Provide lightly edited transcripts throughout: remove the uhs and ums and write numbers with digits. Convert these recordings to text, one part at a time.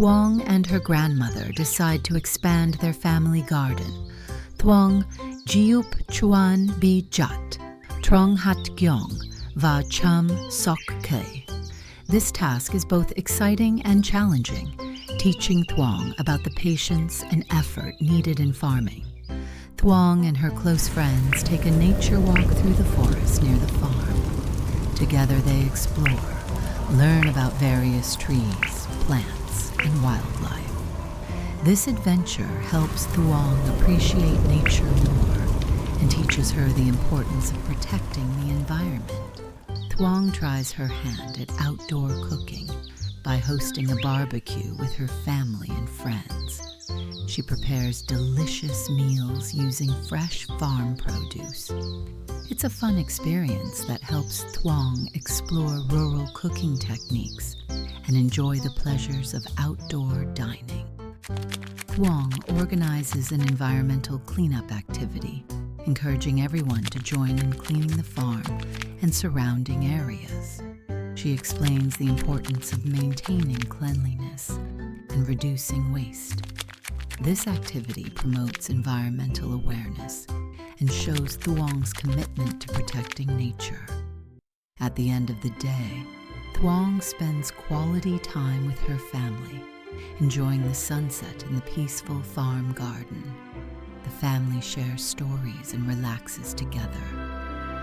Thuong and her grandmother decide to expand their family garden. Thuong jiup chuan bi jat, trong hat gyong, va chum sok ke. This task is both exciting and challenging, teaching Thuong about the patience and effort needed in farming. Thuong and her close friends take a nature walk through the forest near the farm. Together they explore, learn about various trees, plants, and wildlife. This adventure helps Thuong appreciate nature more and teaches her the importance of protecting the environment. Thuong tries her hand at outdoor cooking by hosting a barbecue with her family and friends. She prepares delicious meals using fresh farm produce. It's a fun experience that helps Thuong explore rural cooking techniques and enjoy the pleasures of outdoor dining. Thuong organizes an environmental cleanup activity, encouraging everyone to join in cleaning the farm and surrounding areas. She explains the importance of maintaining cleanliness and reducing waste. This activity promotes environmental awareness and shows Thuong's commitment to protecting nature. At the end of the day, Thuong spends quality time with her family, enjoying the sunset in the peaceful farm garden. The family shares stories and relaxes together.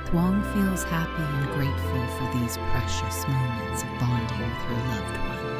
Thuong feels happy and grateful for these precious moments of bonding with her loved one.